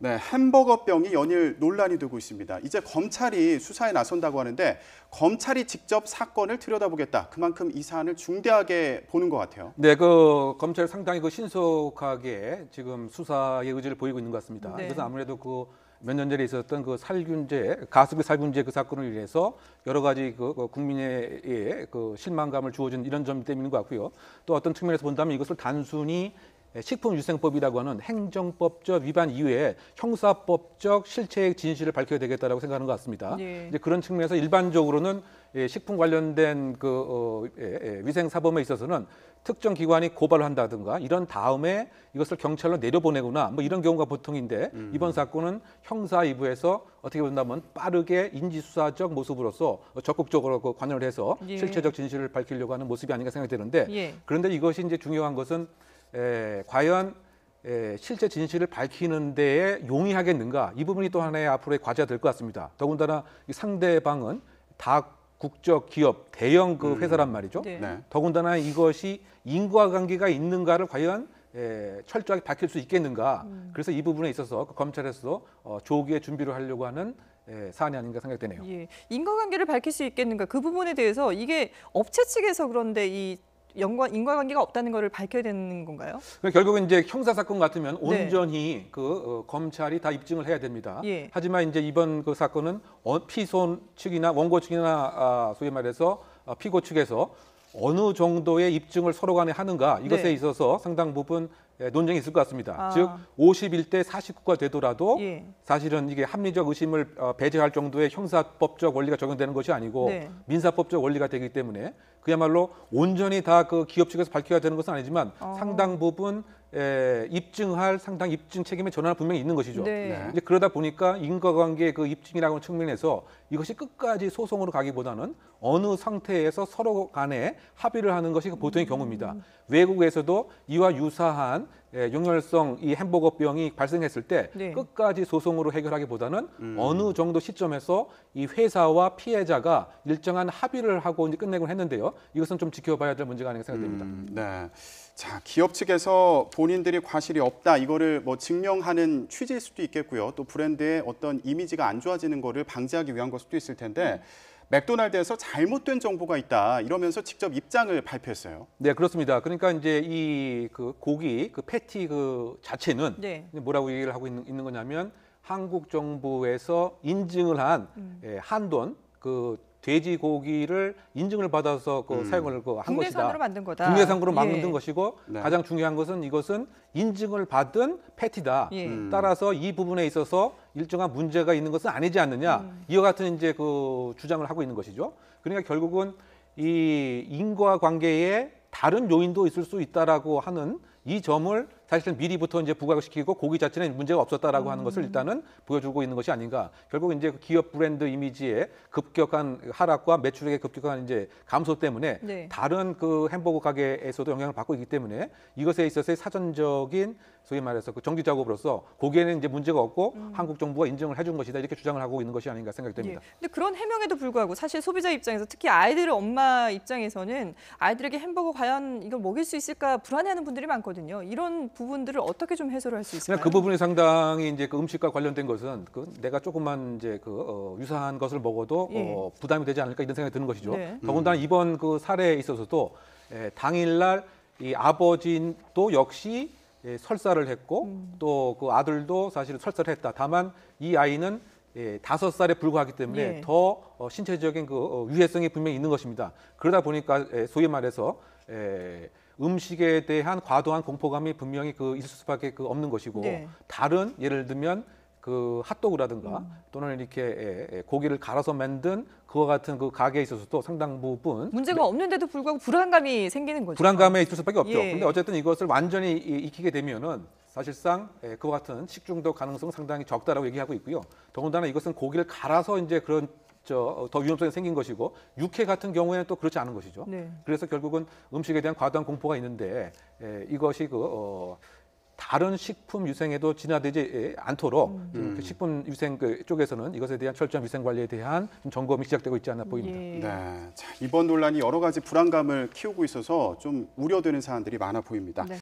네, 햄버거병이 연일 논란이 되고 있습니다. 이제 검찰이 수사에 나선다고 하는데 검찰이 직접 사건을 들여다보겠다. 그만큼 이 사안을 중대하게 보는 것 같아요. 네, 그 검찰 상당히 그 신속하게 지금 수사의 의지를 보이고 있는 것 같습니다. 네. 이것은 아무래도 그 몇 년 전에 있었던 그 살균제, 가습기 살균제 그 사건을 인해서 여러 가지 그 국민의 그 실망감을 주어준 이런 점 때문인 것 같고요. 또 어떤 측면에서 본다면 이것을 단순히 식품위생법이라고 하는 행정법적 위반 이외에 형사법적 실체의 진실을 밝혀야 되겠다라고 생각하는 것 같습니다. 네. 이제 그런 측면에서 일반적으로는 식품 관련된 위생 사범에 있어서는 특정 기관이 고발을 한다든가 이런 다음에 이것을 경찰로 내려보내거나 뭐 이런 경우가 보통인데 이번 사건은 형사 2부에서 어떻게 본다면 빠르게 인지수사적 모습으로서 적극적으로 관여를 해서 예. 실체적 진실을 밝히려고 하는 모습이 아닌가 생각이 드는데 예. 그런데 이것이 이제 중요한 것은 과연 실제 진실을 밝히는 데에 용이하겠는가 이 부분이 또 하나의 앞으로의 과제가 될 것 같습니다. 더군다나 이 상대방은 다 국적 기업 대형 그 회사란 말이죠. 네. 네. 더군다나 이것이 인과관계가 있는가를 과연 철저하게 밝힐 수 있겠는가. 그래서 이 부분에 있어서 검찰에서도 조기에 준비를 하려고 하는 사안이 아닌가 생각되네요. 예. 인과관계를 밝힐 수 있겠는가 그 부분에 대해서 이게 업체 측에서 그런데 이 인과관계가 없다는 것을 밝혀야 되는 건가요? 결국은 이제 형사 사건 같으면 네. 온전히 검찰이 다 입증을 해야 됩니다. 예. 하지만 이제 이번 그 사건은 피손 측이나 원고 측이나 소위 말해서 피고 측에서 어느 정도의 입증을 서로 간에 하는가 이것에 네. 있어서 상당 부분 논쟁이 있을 것 같습니다. 아. 즉 51대 49가 되더라도 예. 사실은 이게 합리적 의심을 배제할 정도의 형사법적 원리가 적용되는 것이 아니고 네. 민사법적 원리가 되기 때문에 그야말로 온전히 다 그 기업 측에서 밝혀야 되는 것은 아니지만 상당 부분 입증할 상당 입증 책임의 전환은 분명히 있는 것이죠. 네. 네. 이제 그러다 보니까 인과관계 그 입증이라고 하는 측면에서 이것이 끝까지 소송으로 가기보다는 어느 상태에서 서로 간에 합의를 하는 것이 그 보통의 경우입니다. 외국에서도 이와 유사한 용혈성 이 햄버거병이 발생했을 때 네. 끝까지 소송으로 해결하기보다는 어느 정도 시점에서 이 회사와 피해자가 일정한 합의를 하고 이제 끝내곤 했는데요. 이것은 좀 지켜봐야 될 문제가 아닌가 생각됩니다. 네. 자, 기업 측에서 본인들이 과실이 없다 이거를 뭐 증명하는 취지일 수도 있겠고요. 또 브랜드의 어떤 이미지가 안 좋아지는 거를 방지하기 위한 걸 수도 있을 텐데 맥도날드에서 잘못된 정보가 있다 이러면서 직접 입장을 발표했어요. 네, 그렇습니다. 그러니까 이제 이 그 고기 그 패티 그 자체는 네. 뭐라고 얘기를 하고 있는 거냐면 한국 정부에서 인증을 한 한돈 그 돼지고기를 인증을 받아서 그 사용을 한 것이다. 국내산으로 만든 거다. 국내산으로 예. 만든 것이고 네. 가장 중요한 것은 이것은 인증을 받은 패티다. 예. 따라서 이 부분에 있어서 일정한 문제가 있는 것은 아니지 않느냐. 이와 같은 이제 그 주장을 하고 있는 것이죠. 그러니까 결국은 이 인과관계에 다른 요인도 있을 수 있다라고 하는 이 점을 사실은 미리부터 이제 부각시키고 고기 자체는 문제가 없었다라고 하는 것을 일단은 보여주고 있는 것이 아닌가. 결국 이제 기업 브랜드 이미지의 급격한 하락과 매출액의 급격한 이제 감소 때문에 네. 다른 그 햄버거 가게에서도 영향을 받고 있기 때문에 이것에 있어서의 사전적인 소위 말해서 그 정지 작업으로서 고기에는 이제 문제가 없고 한국 정부가 인정을 해준 것이다 이렇게 주장을 하고 있는 것이 아닌가 생각이 됩니다. 예. 근데 그런 해명에도 불구하고 사실 소비자 입장에서 특히 아이들 엄마 입장에서는 아이들에게 햄버거 과연 이걸 먹일 수 있을까 불안해하는 분들이 많거든요. 이런 부분들을 어떻게 좀 해소를 할 수 있을까요? 그냥 그 부분이 상당히 이제 그 음식과 관련된 것은 그 내가 조금만 이제 그 유사한 것을 먹어도 예. 부담이 되지 않을까 이런 생각이 드는 것이죠. 네. 더군다나 이번 그 사례에 있어서도 당일날 이 아버지도 역시 설사를 했고 또 그 아들도 사실은 설사를 했다. 다만 이 아이는 5살에 불과하기 때문에 예. 더 신체적인 그 유해성이 분명히 있는 것입니다. 그러다 보니까 소위 말해서 음식에 대한 과도한 공포감이 분명히 있을 수밖에 없는 것이고 네. 다른 예를 들면 그 핫도그라든가 또는 이렇게 고기를 갈아서 만든 그와 같은 그 가게에 있어서도 상당 부분 문제가 없는데도 불구하고 불안감이 생기는 거죠. 불안감에 있을 수밖에 없죠. 예. 그런데 어쨌든 이것을 완전히 익히게 되면은 사실상 그와 같은 식중독 가능성 상당히 적다라고 얘기하고 있고요. 더군다나 이것은 고기를 갈아서 이제 그런 더 위험성이 생긴 것이고 육회 같은 경우에는 또 그렇지 않은 것이죠. 네. 그래서 결국은 음식에 대한 과도한 공포가 있는데 이것이 다른 식품 위생에도 진화되지 않도록 지금 그 식품 위생 쪽에서는 이것에 대한 철저한 위생 관리에 대한 좀 점검이 시작되고 있지 않나 보입니다. 예. 네. 자, 이번 논란이 여러 가지 불안감을 키우고 있어서 좀 우려되는 사안들이 많아 보입니다. 네.